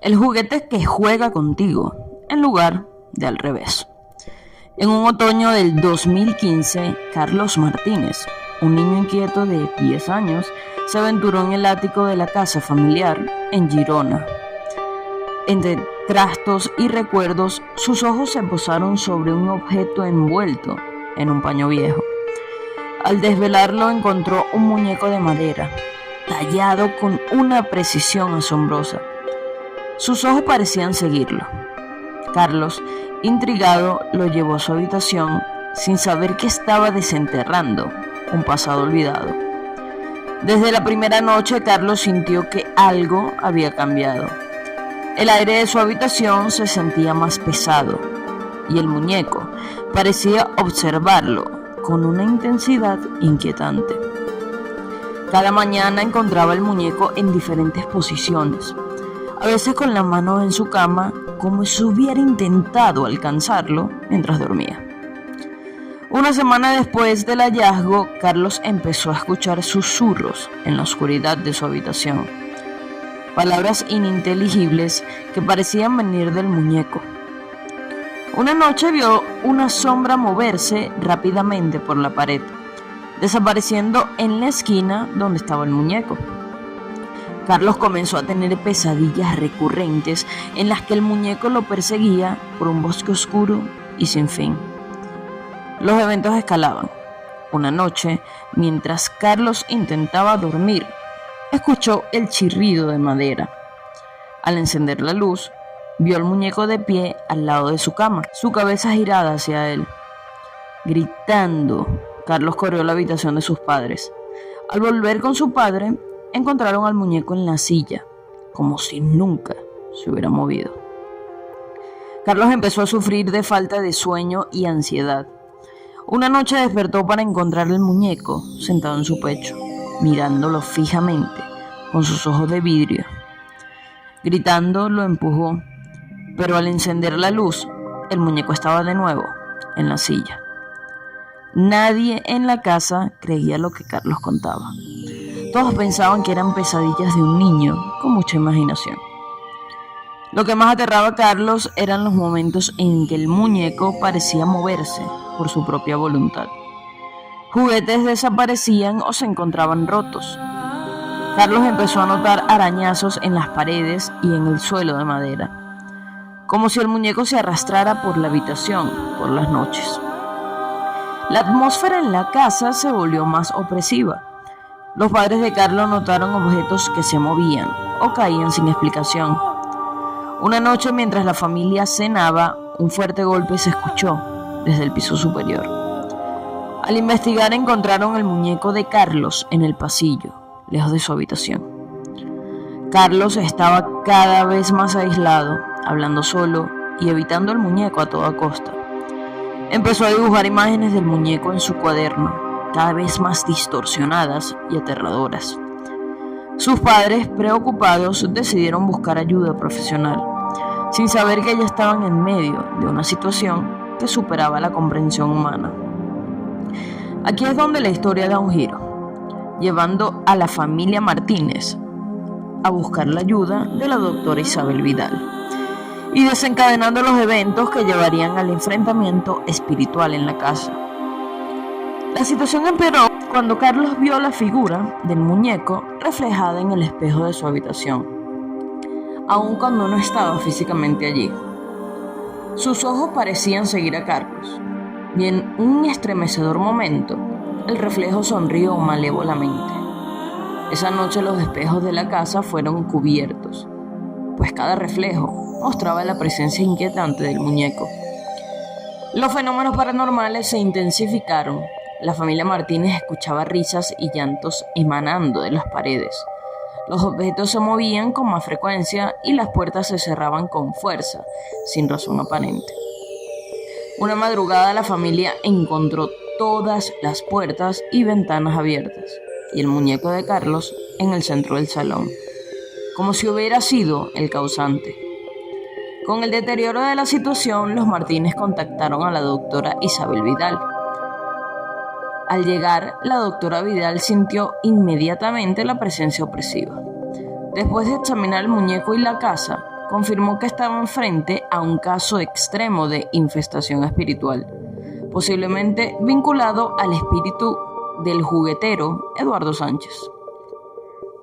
el juguete que juega contigo, en lugar de al revés. En un otoño del 2015, Carlos Martínez, un niño inquieto de 10 años, se aventuró en el ático de la casa familiar en Girona. Entre trastos y recuerdos, sus ojos se posaron sobre un objeto envuelto en un paño viejo. Al desvelarlo, encontró un muñeco de madera, tallado con una precisión asombrosa. Sus ojos parecían seguirlo. Carlos, intrigado, lo llevó a su habitación sin saber que estaba desenterrando un pasado olvidado. Desde la primera noche, Carlos sintió que algo había cambiado. El aire de su habitación se sentía más pesado y el muñeco parecía observarlo con una intensidad inquietante. Cada mañana encontraba el muñeco en diferentes posiciones, a veces con la mano en su cama, como si hubiera intentado alcanzarlo mientras dormía. Una semana después del hallazgo, Carlos empezó a escuchar susurros en la oscuridad de su habitación. Palabras ininteligibles que parecían venir del muñeco. Una noche vio una sombra moverse rápidamente por la pared, desapareciendo en la esquina donde estaba el muñeco. Carlos comenzó a tener pesadillas recurrentes en las que el muñeco lo perseguía por un bosque oscuro y sin fin. Los eventos escalaban. Una noche, mientras Carlos intentaba dormir, escuchó el chirrido de madera. Al encender la luz, vio al muñeco de pie al lado de su cama, su cabeza girada hacia él. Gritando, Carlos corrió a la habitación de sus padres. Al volver con su padre, encontraron al muñeco en la silla, como si nunca se hubiera movido. Carlos empezó a sufrir de falta de sueño y ansiedad. Una noche despertó para encontrar el muñeco sentado en su pecho, mirándolo fijamente con sus ojos de vidrio. Gritando, lo empujó, pero al encender la luz, el muñeco estaba de nuevo en la silla. Nadie en la casa creía lo que Carlos contaba. Todos pensaban que eran pesadillas de un niño con mucha imaginación. Lo que más aterraba a Carlos eran los momentos en que el muñeco parecía moverse por su propia voluntad. Juguetes desaparecían o se encontraban rotos. Carlos empezó a notar arañazos en las paredes y en el suelo de madera, como si el muñeco se arrastrara por la habitación por las noches. La atmósfera en la casa se volvió más opresiva. Los padres de Carlos notaron objetos que se movían o caían sin explicación. Una noche, mientras la familia cenaba, un fuerte golpe se escuchó desde el piso superior. Al investigar, encontraron el muñeco de Carlos en el pasillo, lejos de su habitación. Carlos estaba cada vez más aislado, hablando solo y evitando el muñeco a toda costa. Empezó a dibujar imágenes del muñeco en su cuaderno, cada vez más distorsionadas y aterradoras. Sus padres, preocupados, decidieron buscar ayuda profesional, sin saber que ya estaban en medio de una situación que superaba la comprensión humana. Aquí es donde la historia da un giro, llevando a la familia Martínez a buscar la ayuda de la doctora Isabel Vidal y desencadenando los eventos que llevarían al enfrentamiento espiritual en la casa. La situación empeoró cuando Carlos vio la figura del muñeco reflejada en el espejo de su habitación, aun cuando no estaba físicamente allí. Sus ojos parecían seguir a Carlos, y en un estremecedor momento, el reflejo sonrió malévolamente. Esa noche los espejos de la casa fueron cubiertos, pues cada reflejo mostraba la presencia inquietante del muñeco. Los fenómenos paranormales se intensificaron. La familia Martínez escuchaba risas y llantos emanando de las paredes. Los objetos se movían con más frecuencia y las puertas se cerraban con fuerza, sin razón aparente. Una madrugada la familia encontró todas las puertas y ventanas abiertas y el muñeco de Carlos en el centro del salón, como si hubiera sido el causante. Con el deterioro de la situación, los Martínez contactaron a la doctora Isabel Vidal. Al llegar, la doctora Vidal sintió inmediatamente la presencia opresiva. Después de examinar el muñeco y la casa, confirmó que estaban frente a un caso extremo de infestación espiritual, posiblemente vinculado al espíritu del juguetero Eduardo Sánchez.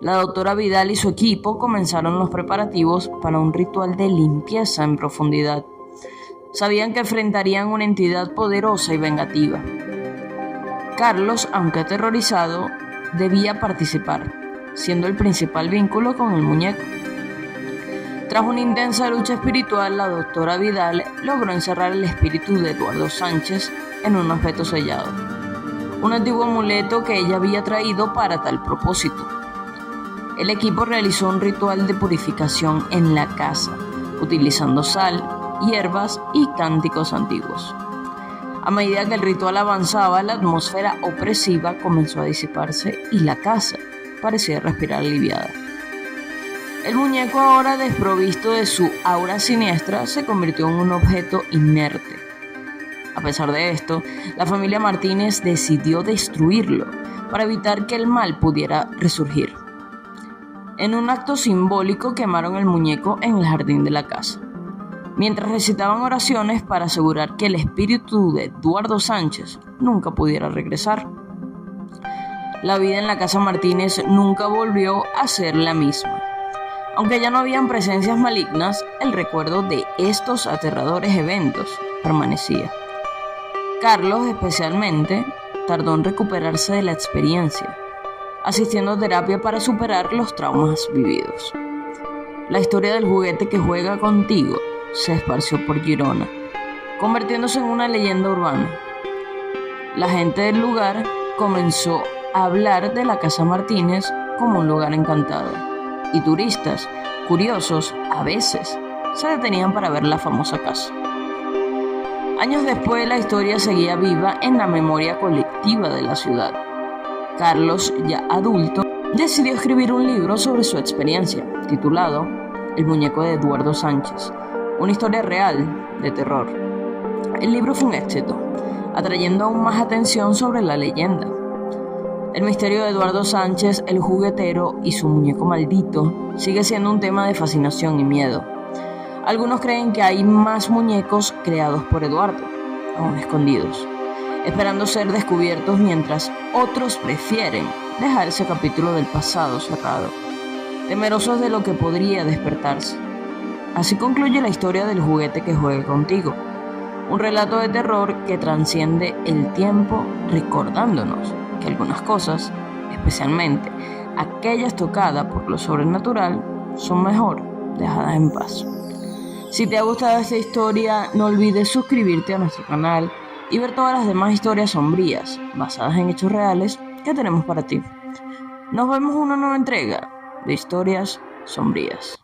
La doctora Vidal y su equipo comenzaron los preparativos para un ritual de limpieza en profundidad. Sabían que enfrentarían una entidad poderosa y vengativa. Carlos, aunque aterrorizado, debía participar, siendo el principal vínculo con el muñeco. Tras una intensa lucha espiritual, la doctora Vidal logró encerrar el espíritu de Eduardo Sánchez en un objeto sellado, un antiguo amuleto que ella había traído para tal propósito. El equipo realizó un ritual de purificación en la casa, utilizando sal, hierbas y cánticos antiguos. A medida que el ritual avanzaba, la atmósfera opresiva comenzó a disiparse y la casa parecía respirar aliviada. El muñeco, ahora desprovisto de su aura siniestra, se convirtió en un objeto inerte. A pesar de esto, la familia Martínez decidió destruirlo para evitar que el mal pudiera resurgir. En un acto simbólico, quemaron el muñeco en el jardín de la casa, mientras recitaban oraciones para asegurar que el espíritu de Eduardo Sánchez nunca pudiera regresar. La vida en la casa Martínez nunca volvió a ser la misma. Aunque ya no habían presencias malignas, el recuerdo de estos aterradores eventos permanecía. Carlos, especialmente, tardó en recuperarse de la experiencia, asistiendo a terapia para superar los traumas vividos. La historia del juguete que juega contigo se esparció por Girona, convirtiéndose en una leyenda urbana. La gente del lugar comenzó a hablar de la casa Martínez como un lugar encantado, y turistas, curiosos, a veces se detenían para ver la famosa casa. Años después, la historia seguía viva en la memoria colectiva de la ciudad. Carlos, ya adulto, decidió escribir un libro sobre su experiencia, titulado El muñeco de Eduardo Sánchez, una historia real de terror. El libro fue un éxito, atrayendo aún más atención sobre la leyenda. El misterio de Eduardo Sánchez, el juguetero y su muñeco maldito sigue siendo un tema de fascinación y miedo. Algunos creen que hay más muñecos creados por Eduardo, aún escondidos, esperando ser descubiertos, mientras otros prefieren dejar ese capítulo del pasado cerrado, temerosos de lo que podría despertarse. Así concluye la historia del juguete que juega contigo, un relato de terror que trasciende el tiempo, recordándonos que algunas cosas, especialmente aquellas tocadas por lo sobrenatural, son mejor dejadas en paz. Si te ha gustado esta historia, no olvides suscribirte a nuestro canal y ver todas las demás historias sombrías, basadas en hechos reales, que tenemos para ti. Nos vemos en una nueva entrega de Historias Sombrías.